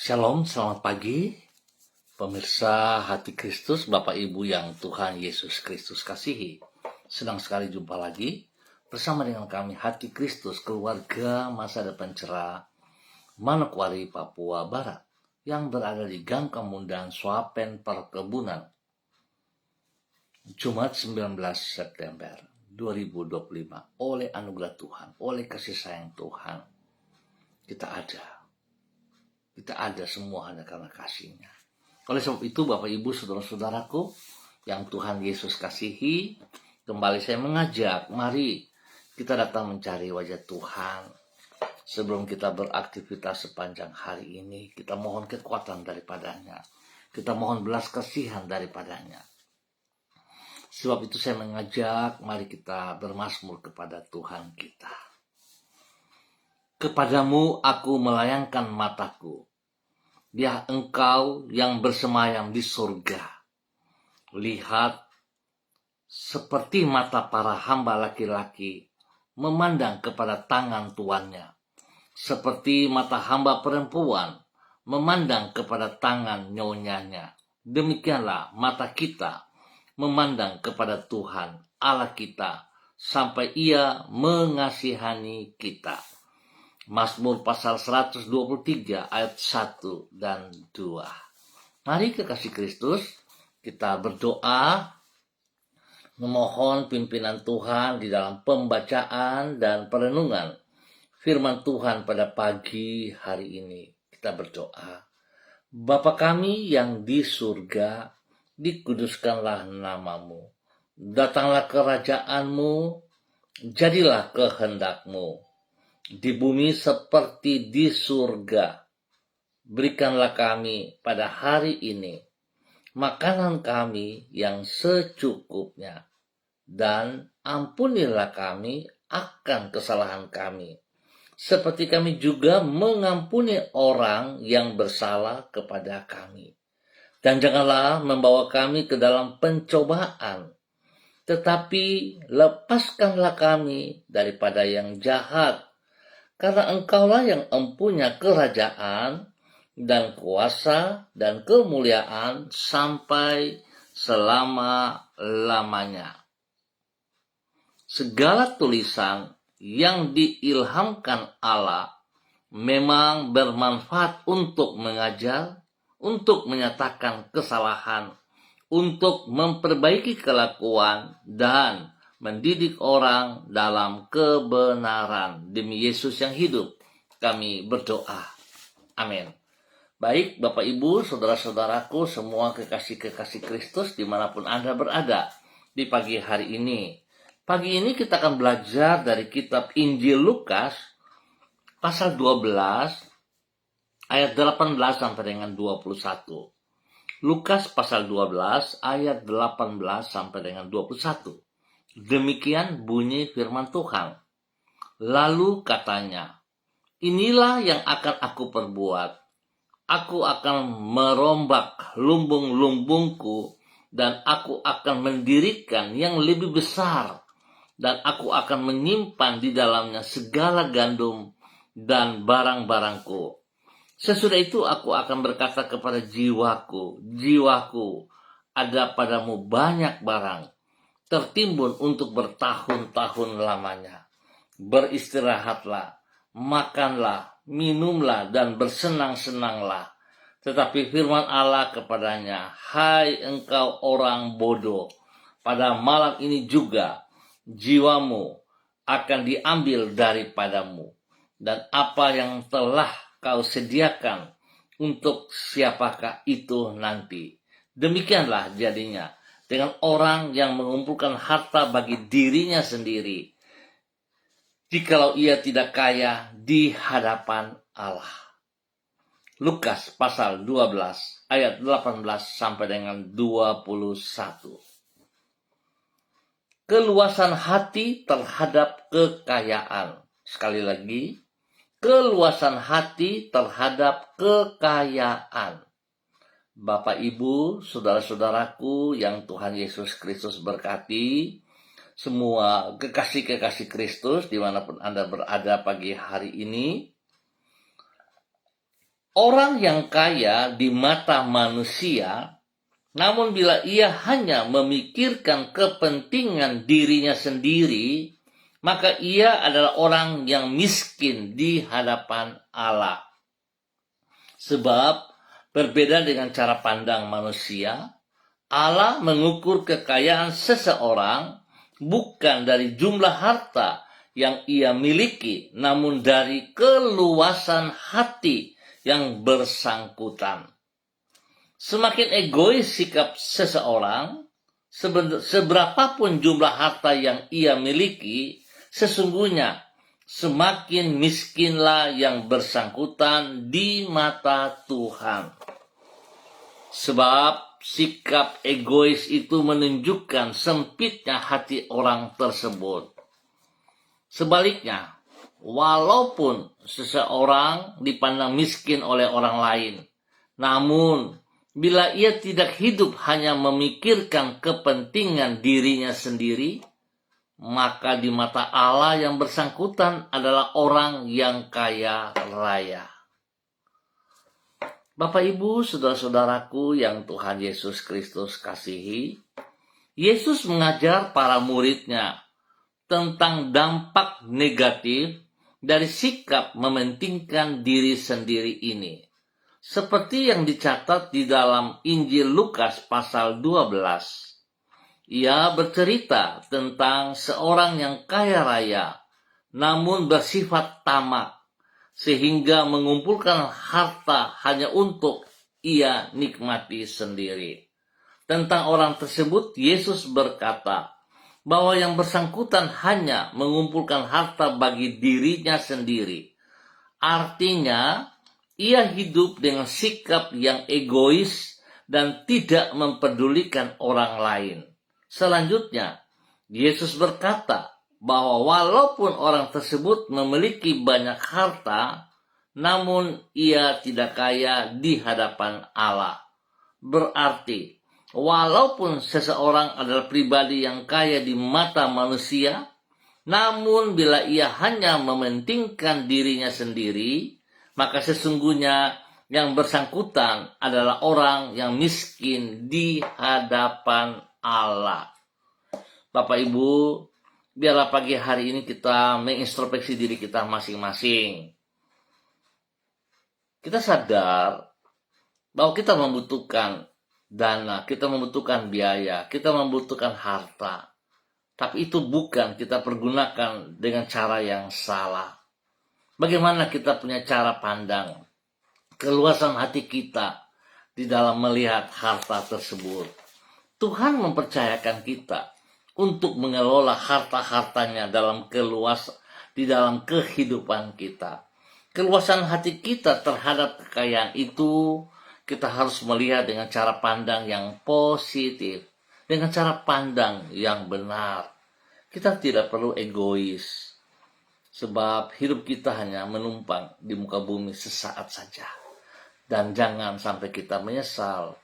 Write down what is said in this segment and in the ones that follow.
Shalom, selamat pagi. Pemirsa Hati Kristus, Bapak Ibu yang Tuhan Yesus Kristus kasihi. Senang sekali jumpa lagi bersama dengan kami Hati Kristus, keluarga masa depan cerah, Manokwari, Papua Barat, yang berada di Gang Kemundan, Swapen, Perkebunan. Jumat 19 September 2025, oleh anugerah Tuhan, oleh kasih sayang Tuhan, kita ada semua hanya karena kasih-Nya. Oleh sebab itu, Bapak Ibu, saudara-saudaraku yang Tuhan Yesus kasihi, kembali saya mengajak, mari kita datang mencari wajah Tuhan. Sebelum kita beraktivitas sepanjang hari ini, kita mohon kekuatan daripadanya. Kita mohon belas kasihan daripadanya. Sebab itu saya mengajak, mari kita bermazmur kepada Tuhan kita. Kepadamu aku melayangkan mataku, ya Engkau yang bersemayam di surga. Lihat, seperti mata para hamba laki-laki memandang kepada tangan tuannya, seperti mata hamba perempuan memandang kepada tangan nyonyanya. Demikianlah mata kita memandang kepada Tuhan Allah kita, sampai Ia mengasihani kita. Mazmur pasal 123 ayat 1 dan 2. Mari kekasih Kristus, kita berdoa memohon pimpinan Tuhan di dalam pembacaan dan perenungan firman Tuhan pada pagi hari ini. Kita berdoa. Bapa kami yang di surga, dikuduskanlah namamu. Datanglah kerajaan-Mu, jadilah kehendak-Mu di bumi seperti di surga. Berikanlah kami pada hari ini makanan kami yang secukupnya, dan ampunilah kami akan kesalahan kami, seperti kami juga mengampuni orang yang bersalah kepada kami. Dan janganlah membawa kami ke dalam pencobaan, tetapi lepaskanlah kami daripada yang jahat. Karena Engkaulah yang empunya kerajaan dan kuasa dan kemuliaan sampai selama-lamanya. Segala tulisan yang diilhamkan Allah memang bermanfaat untuk mengajar, untuk menyatakan kesalahan, untuk memperbaiki kelakuan, dan mendidik orang dalam kebenaran. Demi Yesus yang hidup, kami berdoa. Amin. Baik, Bapak Ibu, saudara-saudaraku, semua kekasih-kekasih Kristus dimanapun Anda berada di pagi hari ini. Pagi ini kita akan belajar dari kitab Injil Lukas, pasal 12, ayat 18 sampai dengan 21. Lukas pasal 12, ayat 18 sampai dengan 21. Demikian bunyi firman Tuhan. Lalu katanya, inilah yang akan aku perbuat. Aku akan merombak lumbung-lumbungku, dan aku akan mendirikan yang lebih besar, dan aku akan menyimpan di dalamnya segala gandum dan barang-barangku. Sesudah itu aku akan berkata kepada jiwaku, jiwaku, ada padamu banyak barang, tertimbun untuk bertahun-tahun lamanya. Beristirahatlah, makanlah, minumlah, dan bersenang-senanglah. Tetapi firman Allah kepadanya, hai engkau orang bodoh, pada malam ini juga jiwamu akan diambil daripadamu. Dan apa yang telah kau sediakan, untuk siapakah itu nanti? Demikianlah jadinya dengan orang yang mengumpulkan harta bagi dirinya sendiri, jikalau ia tidak kaya di hadapan Allah. Lukas pasal 12 ayat 18 sampai dengan 21. Keluasan hati terhadap kekayaan. Sekali lagi, keluasan hati terhadap kekayaan. Bapak, Ibu, saudara-saudaraku yang Tuhan Yesus Kristus berkati, semua kekasih-kekasih Kristus dimanapun Anda berada pagi hari ini, Orang yang kaya di mata manusia, namun bila ia hanya memikirkan kepentingan dirinya sendiri, maka ia adalah orang yang miskin di hadapan Allah. Sebab berbeda dengan cara pandang manusia, Allah mengukur kekayaan seseorang bukan dari jumlah harta yang ia miliki, namun dari keluasan hati yang bersangkutan. Semakin egois sikap seseorang, seberapapun jumlah harta yang ia miliki, sesungguhnya semakin miskinlah yang bersangkutan di mata Tuhan. Sebab sikap egois itu menunjukkan sempitnya hati orang tersebut. Sebaliknya, walaupun seseorang dipandang miskin oleh orang lain, namun bila ia tidak hidup hanya memikirkan kepentingan dirinya sendiri, maka di mata Allah yang bersangkutan adalah orang yang kaya raya. Bapak, Ibu, saudara-saudaraku yang Tuhan Yesus Kristus kasihi, Yesus mengajar para muridnya tentang dampak negatif dari sikap mementingkan diri sendiri ini. Seperti yang dicatat di dalam Injil Lukas pasal 12. Ia bercerita tentang seorang yang kaya raya, namun bersifat tamak, sehingga mengumpulkan harta hanya untuk ia nikmati sendiri. Tentang orang tersebut, Yesus berkata bahwa yang bersangkutan hanya mengumpulkan harta bagi dirinya sendiri. Artinya, ia hidup dengan sikap yang egois dan tidak mempedulikan orang lain. Selanjutnya, Yesus berkata bahwa walaupun orang tersebut memiliki banyak harta, namun ia tidak kaya di hadapan Allah. Berarti, walaupun seseorang adalah pribadi yang kaya di mata manusia, namun bila ia hanya mementingkan dirinya sendiri, maka sesungguhnya yang bersangkutan adalah orang yang miskin di hadapan Allah. Bapak, Ibu, biarlah pagi hari ini kita mengintrospeksi diri kita masing-masing. Kita sadar bahwa kita membutuhkan dana, kita membutuhkan biaya, kita membutuhkan harta. Tapi itu bukan kita pergunakan dengan cara yang salah. Bagaimana kita punya cara pandang, keluasan hati kita di dalam melihat harta tersebut. Tuhan mempercayakan kita untuk mengelola harta-hartanya di dalam kehidupan kita. Keluasan hati kita terhadap kekayaan itu kita harus melihat dengan cara pandang yang positif, dengan cara pandang yang benar. Kita tidak perlu egois, sebab hidup kita hanya menumpang di muka bumi sesaat saja. Dan jangan sampai kita menyesal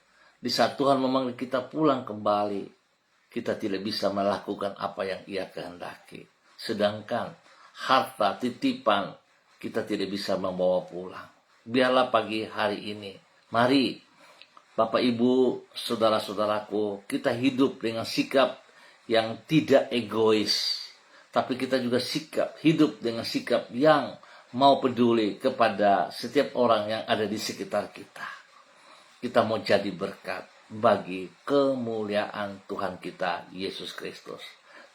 di saat Tuhan memanggil kita pulang kembali, kita tidak bisa melakukan apa yang Ia kehendaki. Sedangkan harta titipan kita tidak bisa membawa pulang. Biarlah pagi hari ini, mari Bapak, Ibu, saudara-saudaraku, kita hidup dengan sikap yang tidak egois. Tapi kita juga hidup dengan sikap yang mau peduli kepada setiap orang yang ada di sekitar kita. Kita mau jadi berkat bagi kemuliaan Tuhan kita, Yesus Kristus.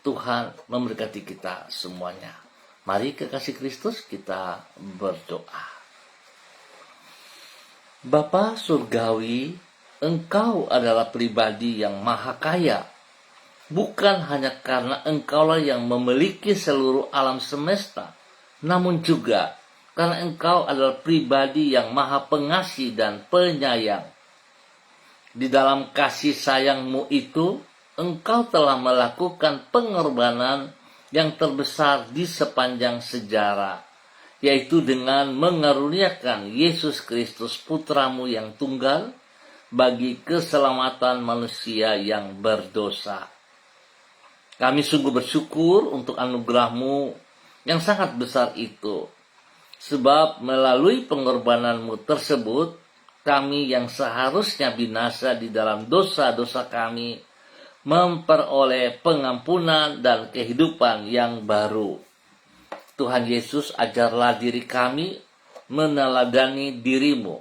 Tuhan memberkati kita semuanya. Mari kekasih Kristus kita berdoa. Bapa Surgawi, Engkau adalah pribadi yang maha kaya. Bukan hanya karena Engkaulah yang memiliki seluruh alam semesta, namun juga karena Engkau adalah pribadi yang maha pengasih dan penyayang. Di dalam kasih sayang-Mu itu, Engkau telah melakukan pengorbanan yang terbesar di sepanjang sejarah, yaitu dengan mengaruniakan Yesus Kristus Putra-Mu yang tunggal bagi keselamatan manusia yang berdosa. Kami sungguh bersyukur untuk anugerah-Mu yang sangat besar itu. Sebab melalui pengorbananmu tersebut, kami yang seharusnya binasa di dalam dosa-dosa kami, memperoleh pengampunan dan kehidupan yang baru. Tuhan Yesus, ajarlah diri kami meneladani dirimu,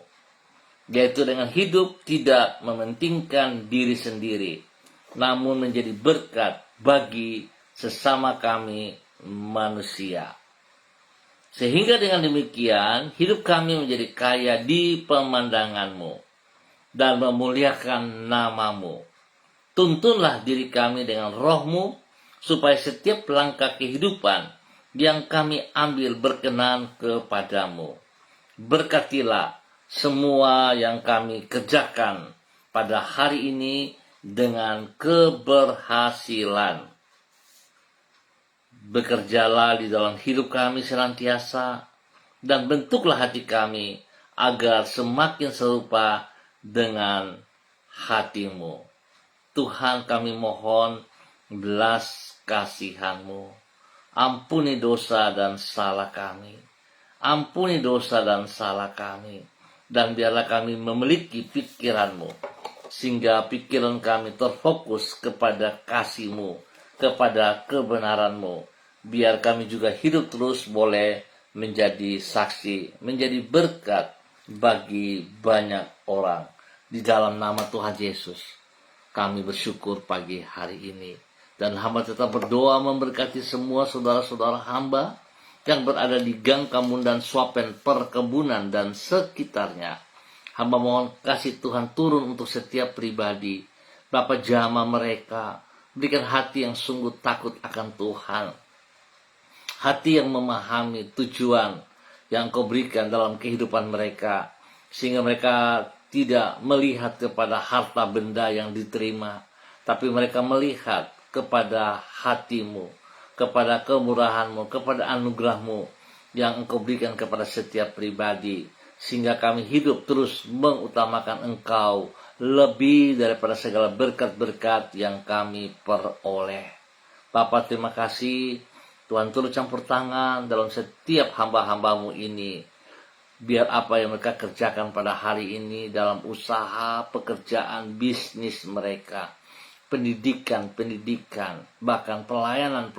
yaitu dengan hidup tidak mementingkan diri sendiri, namun menjadi berkat bagi sesama kami manusia. Sehingga dengan demikian, hidup kami menjadi kaya di pemandanganmu dan memuliakan namamu. Tuntunlah diri kami dengan rohmu, supaya setiap langkah kehidupan yang kami ambil berkenan kepadamu. Berkatilah semua yang kami kerjakan pada hari ini dengan keberhasilan. Bekerjalah di dalam hidup kami senantiasa, dan bentuklah hati kami agar semakin serupa dengan hatimu. Tuhan, kami mohon belas kasihan-Mu. Ampuni dosa dan salah kami. Ampuni dosa dan salah kami. Dan biarlah kami memiliki pikiran-Mu, sehingga pikiran kami terfokus kepada kasih-Mu, kepada kebenaran-Mu. Biar kami juga hidup terus boleh menjadi saksi, menjadi berkat bagi banyak orang. Di dalam nama Tuhan Yesus, kami bersyukur pagi hari ini. Dan hamba tetap berdoa memberkati semua saudara-saudara hamba yang berada di Gang Kamundan, Swapen, perkebunan, dan sekitarnya. Hamba mohon kasih Tuhan turun untuk setiap pribadi. Bapa, jamah mereka, berikan hati yang sungguh takut akan Tuhan. Hati yang memahami tujuan yang Kau berikan dalam kehidupan mereka, sehingga mereka tidak melihat kepada harta benda yang diterima, tapi mereka melihat kepada hati-Mu, kepada kemurahan-Mu, kepada anugerah-Mu yang Engkau berikan kepada setiap pribadi, sehingga kami hidup terus mengutamakan Engkau lebih daripada segala berkat-berkat yang kami peroleh. Bapa, terima kasih. Tuhan turut campur tangan dalam setiap hamba-hamba-Mu ini. Biar apa yang mereka kerjakan pada hari ini dalam usaha, pekerjaan, bisnis mereka, pendidikan, bahkan pelayanan,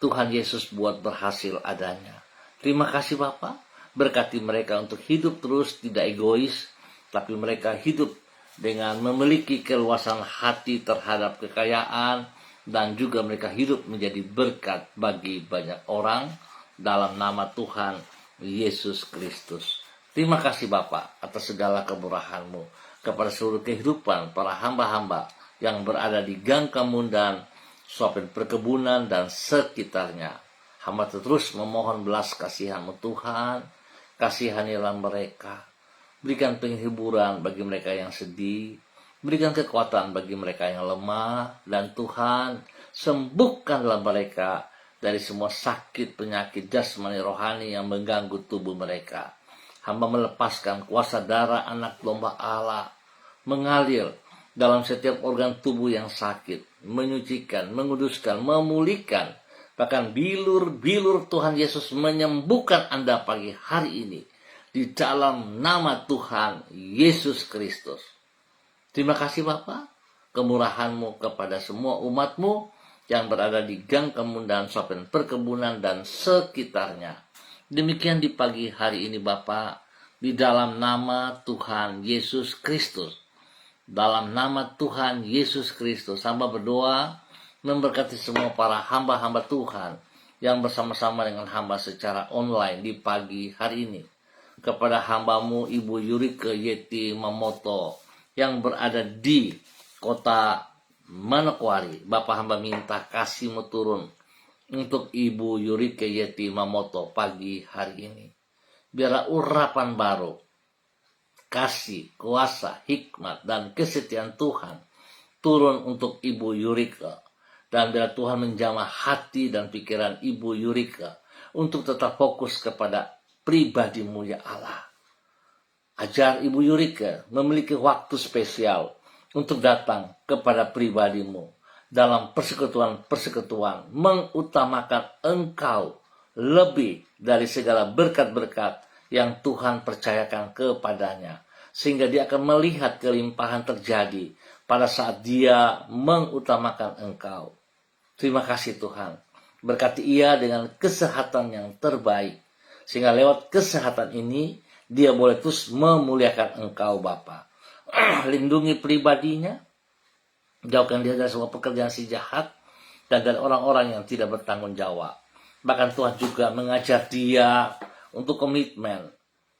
Tuhan Yesus buat berhasil adanya. Terima kasih Bapa. Berkati mereka untuk hidup terus tidak egois, tapi mereka hidup dengan memiliki keluasan hati terhadap kekayaan, dan juga mereka hidup menjadi berkat bagi banyak orang dalam nama Tuhan Yesus Kristus. Terima kasih Bapa atas segala kemurahan-Mu kepada seluruh kehidupan para hamba-hamba yang berada di Gang Kamundan, Swapen, perkebunan, dan sekitarnya. Hamba terus memohon belas kasihan-Mu Tuhan. Kasihanilah mereka. Berikan penghiburan bagi mereka yang sedih. Berikan kekuatan bagi mereka yang lemah. Dan Tuhan, sembuhkanlah mereka dari semua sakit, penyakit jasmani rohani yang mengganggu tubuh mereka. Hamba melepaskan kuasa darah anak domba Allah mengalir dalam setiap organ tubuh yang sakit, menyucikan, menguduskan, memulihkan. Bahkan bilur-bilur Tuhan Yesus menyembuhkan Anda pagi hari ini di dalam nama Tuhan Yesus Kristus. Terima kasih Bapa, kemurahan-Mu kepada semua umat-Mu yang berada di Gang Kamundan, Swapen, perkebunan, dan sekitarnya. Demikian di pagi hari ini Bapa, di dalam nama Tuhan Yesus Kristus. Dalam nama Tuhan Yesus Kristus, hamba berdoa memberkati semua para hamba-hamba Tuhan yang bersama-sama dengan hamba secara online di pagi hari ini. Kepada hamba-Mu Ibu Yurike Yeti Mamoto yang berada di kota Manokwari, Bapak hamba minta kasih-Mu turun untuk Ibu Yurike Yeti Mamoto pagi hari ini. Biarlah urapan baru, kasih, kuasa, hikmat, dan kesetiaan Tuhan turun untuk Ibu Yurike. Dan biar Tuhan menjamah hati dan pikiran Ibu Yurike untuk tetap fokus kepada pribadi-Mu ya Allah. Ajar Ibu Yurike memiliki waktu spesial untuk datang kepada pribadi-Mu dalam persekutuan-persekutuan, mengutamakan Engkau lebih dari segala berkat-berkat yang Tuhan percayakan kepadanya. Sehingga dia akan melihat kelimpahan terjadi pada saat dia mengutamakan Engkau. Terima kasih Tuhan. Berkati ia dengan kesehatan yang terbaik. Sehingga lewat kesehatan ini, dia boleh terus memuliakan Engkau Bapa. Lindungi pribadinya. Jauhkan dia dari semua pekerjaan si jahat. Dan dari orang-orang yang tidak bertanggung jawab. Bahkan Tuhan juga mengajar dia untuk komitmen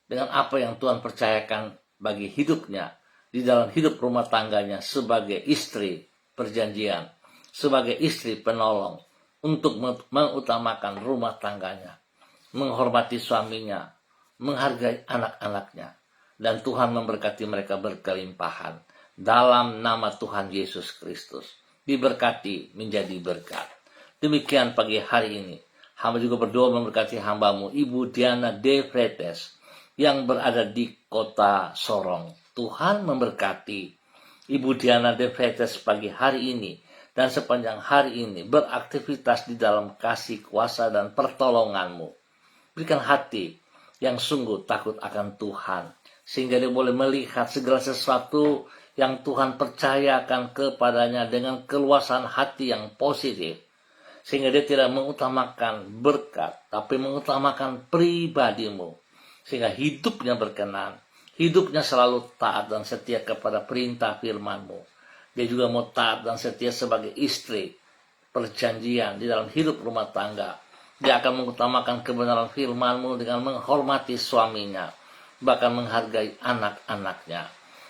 dengan apa yang Tuhan percayakan bagi hidupnya di dalam hidup rumah tangganya sebagai istri perjanjian, sebagai istri penolong untuk mengutamakan rumah tangganya, menghormati suaminya, menghargai anak-anaknya, dan Tuhan memberkati mereka berkelimpahan dalam nama Tuhan Yesus Kristus. Diberkati menjadi berkat. Demikian pagi hari ini hamba juga berdoa memberkati hambamu Ibu Diana De Freitas yang berada di kota Sorong. Tuhan memberkati Ibu Diana De Freitas pagi hari ini dan sepanjang hari ini beraktivitas di dalam kasih kuasa dan pertolonganmu. Berikan hati yang sungguh takut akan Tuhan, sehingga dia boleh melihat segala sesuatu yang Tuhan percayakan kepadanya dengan keluasan hati yang positif. Sehingga dia tidak mengutamakan berkat, tapi mengutamakan pribadimu. Sehingga hidupnya berkenan, hidupnya selalu taat dan setia kepada perintah firman-Mu. Dia juga mau taat dan setia sebagai istri perjanjian di dalam hidup rumah tangga. Dia akan mengutamakan kebenaran firman-Mu dengan menghormati suaminya, bahkan menghargai anak-anaknya.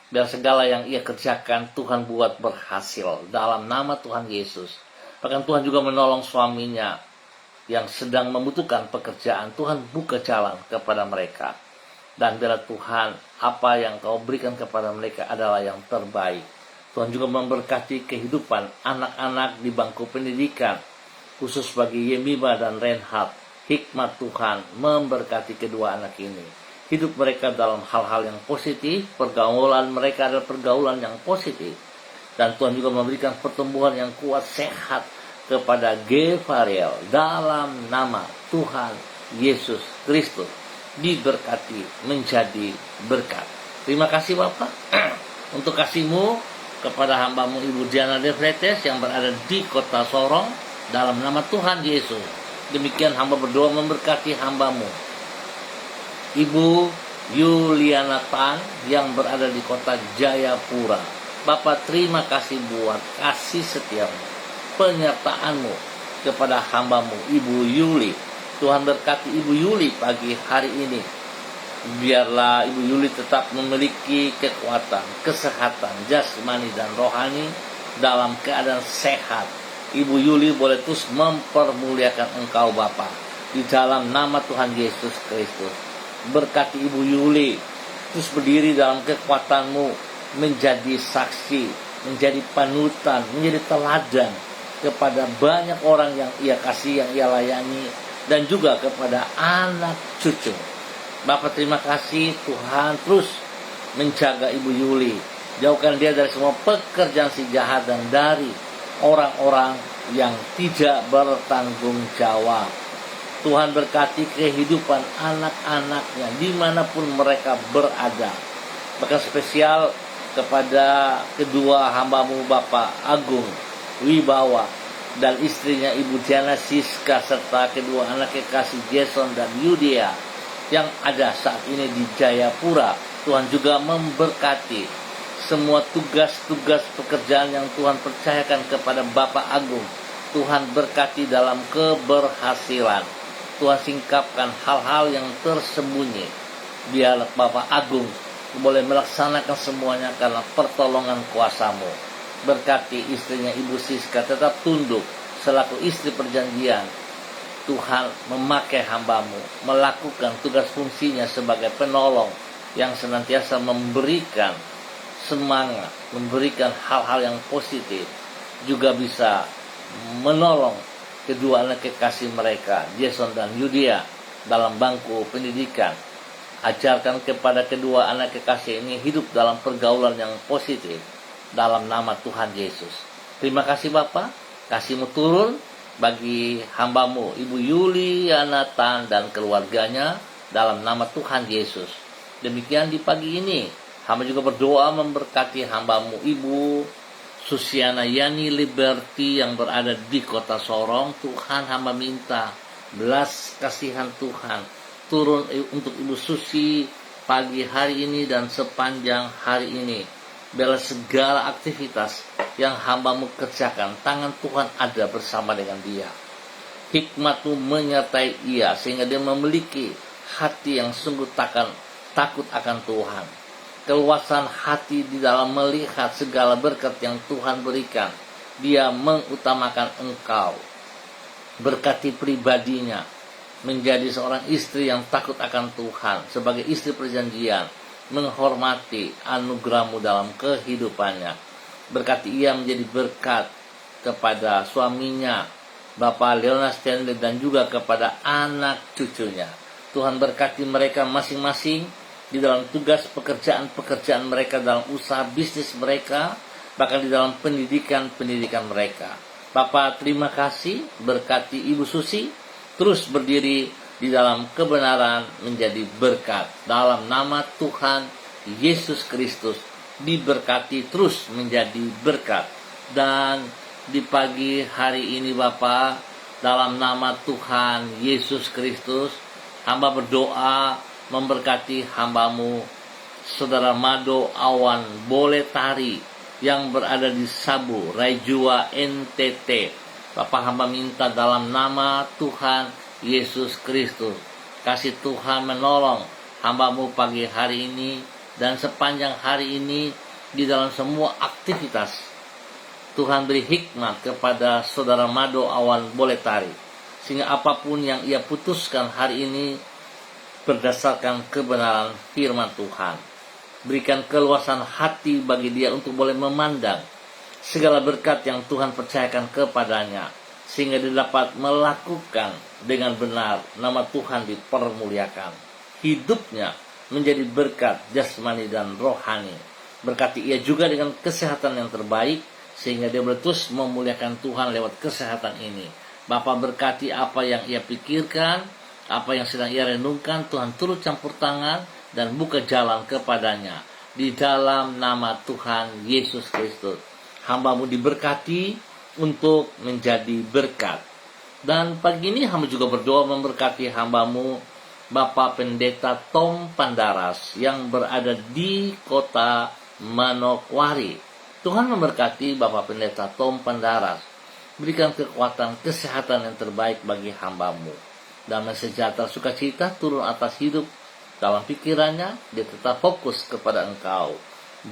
Biar segala yang ia kerjakan Tuhan buat berhasil dalam nama Tuhan Yesus. Bahkan Tuhan juga menolong suaminya yang sedang membutuhkan pekerjaan. Tuhan buka jalan kepada mereka. Dan biar Tuhan, apa yang Kau berikan kepada mereka adalah yang terbaik. Tuhan juga memberkati kehidupan anak-anak di bangku pendidikan, khusus bagi Yemima dan Reinhard. Hikmat Tuhan memberkati kedua anak ini. Hidup mereka dalam hal-hal yang positif, pergaulan mereka adalah pergaulan yang positif. Dan Tuhan juga memberikan pertumbuhan yang kuat, sehat kepada Gefariel dalam nama Tuhan Yesus Kristus. Diberkati menjadi berkat. Terima kasih Bapak untuk kasih-Mu kepada hamba-Mu Ibu Diana De Freitas yang berada di kota Sorong dalam nama Tuhan Yesus. Demikian hamba berdoa memberkati hamba-Mu Ibu Yuliana Tan yang berada di kota Jayapura. Bapak terima kasih buat kasih setiamu, penyertaan-Mu kepada hamba-Mu Ibu Yuli. Tuhan berkati Ibu Yuli pagi hari ini. Biarlah Ibu Yuli tetap memiliki kekuatan, kesehatan, jasmani dan rohani dalam keadaan sehat. Ibu Yuli boleh terus mempermuliakan Engkau Bapa di dalam nama Tuhan Yesus Kristus. Berkati Ibu Yuli terus berdiri dalam kekuatan-Mu, menjadi saksi, menjadi panutan, menjadi teladan kepada banyak orang yang ia kasih, yang ia layani, dan juga kepada anak cucu. Bapak terima kasih, Tuhan terus menjaga Ibu Yuli. Jauhkan dia dari semua pekerjaan si jahat dan dari orang-orang yang tidak bertanggung jawab. Tuhan berkati kehidupan anak-anaknya dimanapun mereka berada. Bahkan spesial kepada kedua hamba-Mu Bapak Agung Wibawa dan istrinya Ibu Diana Siska serta kedua anak kekasih Jason dan Yudia yang ada saat ini di Jayapura. Tuhan juga memberkati semua tugas-tugas pekerjaan yang Tuhan percayakan kepada Bapak Agung. Tuhan berkati dalam keberhasilan. Tuhan singkapkan hal-hal yang tersembunyi. Biar Bapak Agung boleh melaksanakan semuanya karena pertolongan kuasa-Mu. Berkati istrinya Ibu Siska tetap tunduk selaku istri perjanjian. Tuhan memakai hamba-Mu melakukan tugas fungsinya sebagai penolong yang senantiasa memberikan semangat, memberikan hal-hal yang positif, juga bisa menolong kedua anak kekasih mereka, Jason dan Yudia, dalam bangku pendidikan. Ajarkan kepada kedua anak kekasih ini hidup dalam pergaulan yang positif dalam nama Tuhan Yesus. Terima kasih Bapak, kasih-Mu turun bagi hambamu Ibu Yuliana Tan dan keluarganya dalam nama Tuhan Yesus. Demikian di pagi ini, hamba juga berdoa memberkati hambamu Ibu Susiana Yani Liberty yang berada di kota Sorong. Tuhan, hamba minta belas kasihan Tuhan turun untuk Ibu Susi pagi hari ini dan sepanjang hari ini. Bela segala aktivitas yang hambamu kerjakan, tangan Tuhan ada bersama dengan dia. Hikmat-Mu menyertai ia sehingga dia memiliki hati yang sungguh takut akan Tuhan. Keluasan hati di dalam melihat segala berkat yang Tuhan berikan. Dia mengutamakan Engkau. Berkati pribadinya menjadi seorang istri yang takut akan Tuhan, sebagai istri perjanjian, menghormati anugerah-Mu dalam kehidupannya. Berkati ia menjadi berkat kepada suaminya, Bapak Leona Stanley, dan juga kepada anak cucunya. Tuhan berkati mereka masing-masing di dalam tugas pekerjaan mereka, dalam usaha bisnis mereka, bahkan di dalam pendidikan mereka. Bapak, terima kasih, berkati Ibu Susi terus berdiri di dalam kebenaran menjadi berkat. Dalam nama Tuhan Yesus Kristus, diberkati terus menjadi berkat. Dan di pagi hari ini Bapak, dalam nama Tuhan Yesus Kristus, hamba berdoa memberkati hambamu Saudara Mado Awan Boletari yang berada di Sabu, Raijua, NTT. Bapak, hamba minta dalam nama Tuhan Yesus Kristus, kasih Tuhan menolong hambamu pagi hari ini dan sepanjang hari ini di dalam semua aktivitas. Tuhan beri hikmat kepada Saudara Mado Awan Boletari, sehingga apapun yang ia putuskan hari ini berdasarkan kebenaran firman Tuhan. Berikan keluasan hati bagi dia untuk boleh memandang segala berkat yang Tuhan percayakan kepadanya, sehingga dia dapat melakukan dengan benar. Nama Tuhan dipermuliakan. Hidupnya menjadi berkat jasmani dan rohani. Berkati ia juga dengan kesehatan yang terbaik, sehingga dia boleh terus memuliakan Tuhan lewat kesehatan ini. Bapak, berkati apa yang ia pikirkan, apa yang sedang ia renungkan. Tuhan turut campur tangan dan buka jalan kepadanya. Di dalam nama Tuhan Yesus Kristus, hamba-Mu diberkati untuk menjadi berkat. Dan pagi ini hamba juga berdoa memberkati hamba-Mu Bapak Pendeta Tom Pandaras yang berada di kota Manokwari. Tuhan memberkati Bapak Pendeta Tom Pandaras. Berikan kekuatan, kesehatan yang terbaik bagi hamba-Mu. Damai sejahtera sukacita turun atas hidup. Dalam pikirannya, dia tetap fokus kepada Engkau.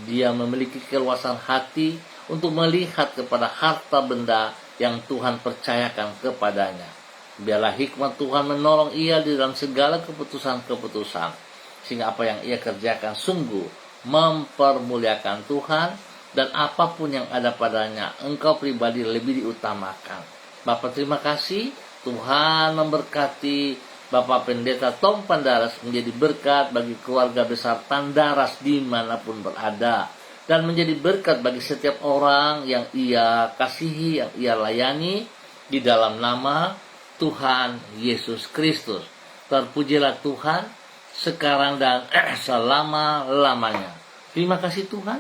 Dia memiliki keluasan hati untuk melihat kepada harta benda yang Tuhan percayakan kepadanya. Biarlah hikmat Tuhan menolong ia di dalam segala keputusan-keputusan, sehingga apa yang ia kerjakan sungguh mempermuliakan Tuhan, dan apapun yang ada padanya, Engkau pribadi lebih diutamakan. Bapak, terima kasih. Tuhan memberkati Bapak Pendeta Tom Pandaras menjadi berkat bagi keluarga besar Pandaras dimanapun berada, dan menjadi berkat bagi setiap orang yang ia kasihi, yang ia layani, di dalam nama Tuhan Yesus Kristus. Terpujilah Tuhan sekarang dan selama-lamanya. Terima kasih Tuhan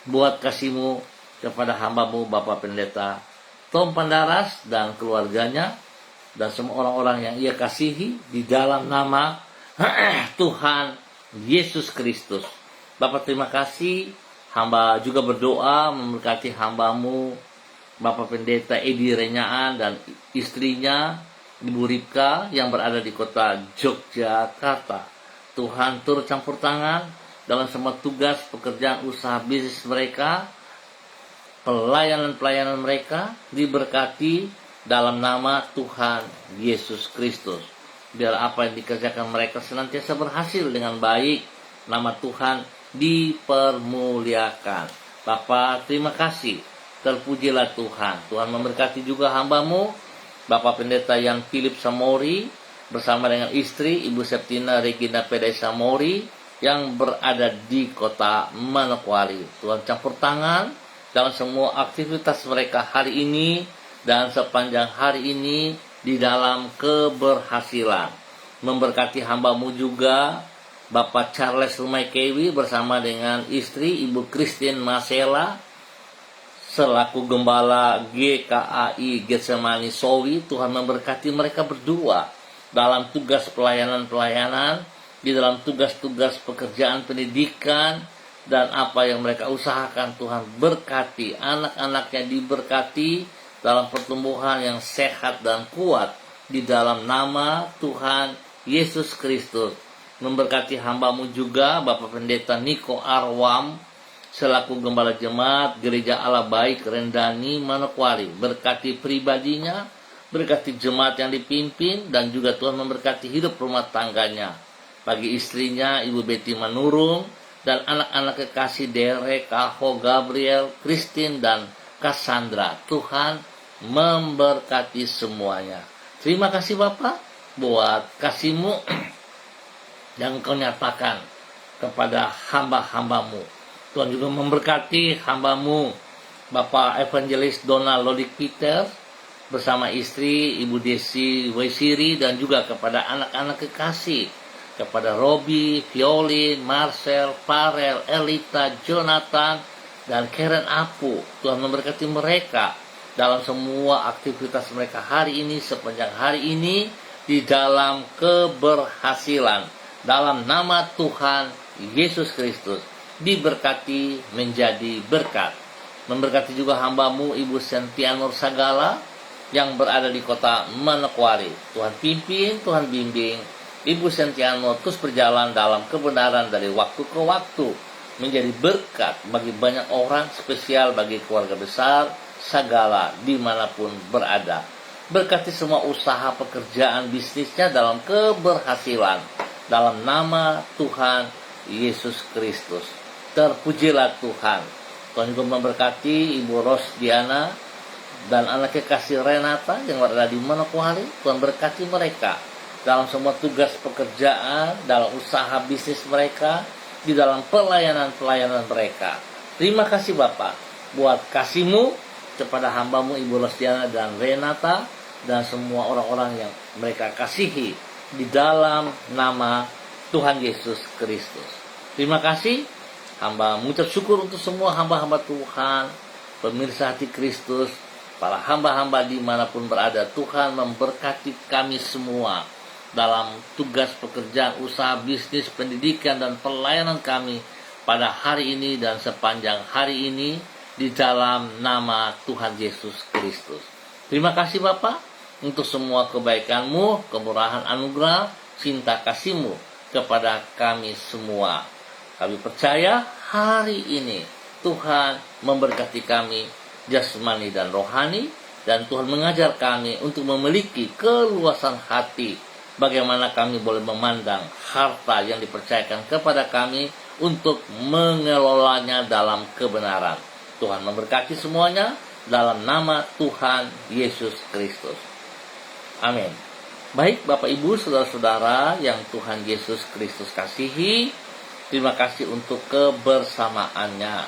buat kasih-Mu kepada hamba-Mu Bapak Pendeta Tom Pandaras dan keluarganya, dan semua orang-orang yang ia kasihi di dalam nama Tuhan Yesus Kristus. Bapak, terima kasih. Hamba juga berdoa memberkati hamba-Mu Bapak Pendeta Edi Renyaan dan istrinya Ibu Ripka yang berada di kota Yogyakarta. Tuhan turut campur tangan dalam semua tugas, pekerjaan, usaha bisnis mereka, pelayanan-pelayanan mereka, diberkati dalam nama Tuhan Yesus Kristus. Biar apa yang dikerjakan mereka senantiasa berhasil dengan baik. Nama Tuhan dipermuliakan. Bapak, terima kasih. Terpujilah Tuhan. Tuhan memberkati juga hamba-Mu Bapak Pendeta Yan Philip Samori bersama dengan istri Ibu Septina Regina Pedai Samori yang berada di kota Manokwari. Tuhan campur tangan dalam semua aktivitas mereka hari ini, dan sepanjang hari ini di dalam keberhasilan. Memberkati hamba-Mu juga Bapak Charles Rumaikewi bersama dengan istri Ibu Christine Masela selaku gembala GKAI Getsemani Sowi. Tuhan memberkati mereka berdua dalam tugas pelayanan-pelayanan, di dalam tugas-tugas pekerjaan pendidikan, dan apa yang mereka usahakan. Tuhan berkati anak-anaknya, diberkati dalam pertumbuhan yang sehat dan kuat di dalam nama Tuhan Yesus Kristus. Memberkati hamba-Mu juga Bapak Pendeta Niko Arwam selaku gembala jemaat Gereja Allah Baik Rendani Manokwari. Berkati pribadinya, berkati jemaat yang dipimpin, dan juga Tuhan memberkati hidup rumah tangganya. Bagi istrinya Ibu Betty Manurung dan anak-anak kekasih Derek, Kaho, Gabriel, Christine, dan Cassandra. Tuhan memberkati semuanya. Terima kasih Bapak buat kasih-Mu yang Engkau nyatakan kepada hamba-hamba-Mu. Tuhan juga memberkati hamba-Mu Bapak Evangelis Donald Lodik Peter bersama istri Ibu Desi Waisiri, dan juga kepada anak-anak kekasih, kepada Robi, Violin, Marcel, Farel, Elita, Jonathan, dan Karen Apu. Tuhan memberkati mereka dalam semua aktivitas mereka hari ini, sepanjang hari ini, di dalam keberhasilan. Dalam nama Tuhan Yesus Kristus, diberkati menjadi berkat. Memberkati juga hamba-Mu Ibu Sentianur Sagala yang berada di kota Manokwari. Tuhan pimpin, Tuhan bimbing Ibu Sentianur terus berjalan dalam kebenaran dari waktu ke waktu, menjadi berkat bagi banyak orang, spesial bagi keluarga besar Sagala dimanapun berada. Berkati semua usaha, pekerjaan, bisnisnya dalam keberhasilan, dalam nama Tuhan Yesus Kristus. Terpujilah Tuhan. Tuhan juga memberkati Ibu Rosdiana dan anak kekasih Renata yang berada di Manokwari. Tuhan berkati mereka dalam semua tugas pekerjaan, dalam usaha bisnis mereka, di dalam pelayanan-pelayanan mereka. Terima kasih Bapak buat kasih-Mu kepada hamba-Mu Ibu Rosdiana dan Renata, dan semua orang-orang yang mereka kasihi di dalam nama Tuhan Yesus Kristus. Terima kasih. Hamba mengucap syukur untuk semua hamba-hamba Tuhan, pemirsa hati Kristus, para hamba-hamba dimanapun berada. Tuhan memberkati kami semua dalam tugas pekerjaan, usaha, bisnis, pendidikan, dan pelayanan kami pada hari ini dan sepanjang hari ini, di dalam nama Tuhan Yesus Kristus. Terima kasih Bapak untuk semua kebaikan-Mu, kemurahan anugerah, cinta kasih-Mu kepada kami semua. Kami percaya hari ini Tuhan memberkati kami jasmani dan rohani, dan Tuhan mengajar kami untuk memiliki keluasan hati, bagaimana kami boleh memandang harta yang dipercayakan kepada kami untuk mengelolanya dalam kebenaran. Tuhan memberkati semuanya dalam nama Tuhan Yesus Kristus. Amin. Baik Bapak Ibu, saudara-saudara yang Tuhan Yesus Kristus kasihi, terima kasih untuk kebersamaannya.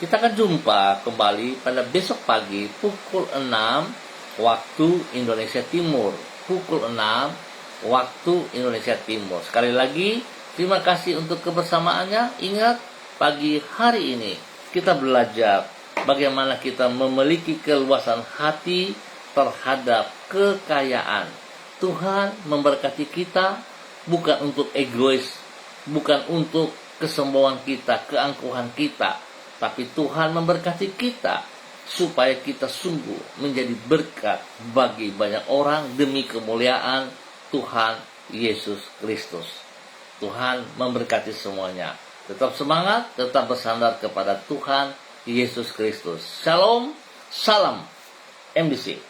Kita akan jumpa kembali pada besok pagi pukul 6 waktu Indonesia Timur. Pukul 6 waktu Indonesia Timur. Sekali lagi, terima kasih untuk kebersamaannya. Ingat, pagi hari ini kita belajar bagaimana kita memiliki keluasan hati terhadap kekayaan. Tuhan memberkati kita bukan untuk egois, bukan untuk kesombongan kita, keangkuhan kita, tapi Tuhan memberkati kita supaya kita sungguh menjadi berkat bagi banyak orang demi kemuliaan Tuhan Yesus Kristus. Tuhan memberkati semuanya. Tetap semangat, tetap bersandar kepada Tuhan Yesus Kristus. Shalom, salam MBC.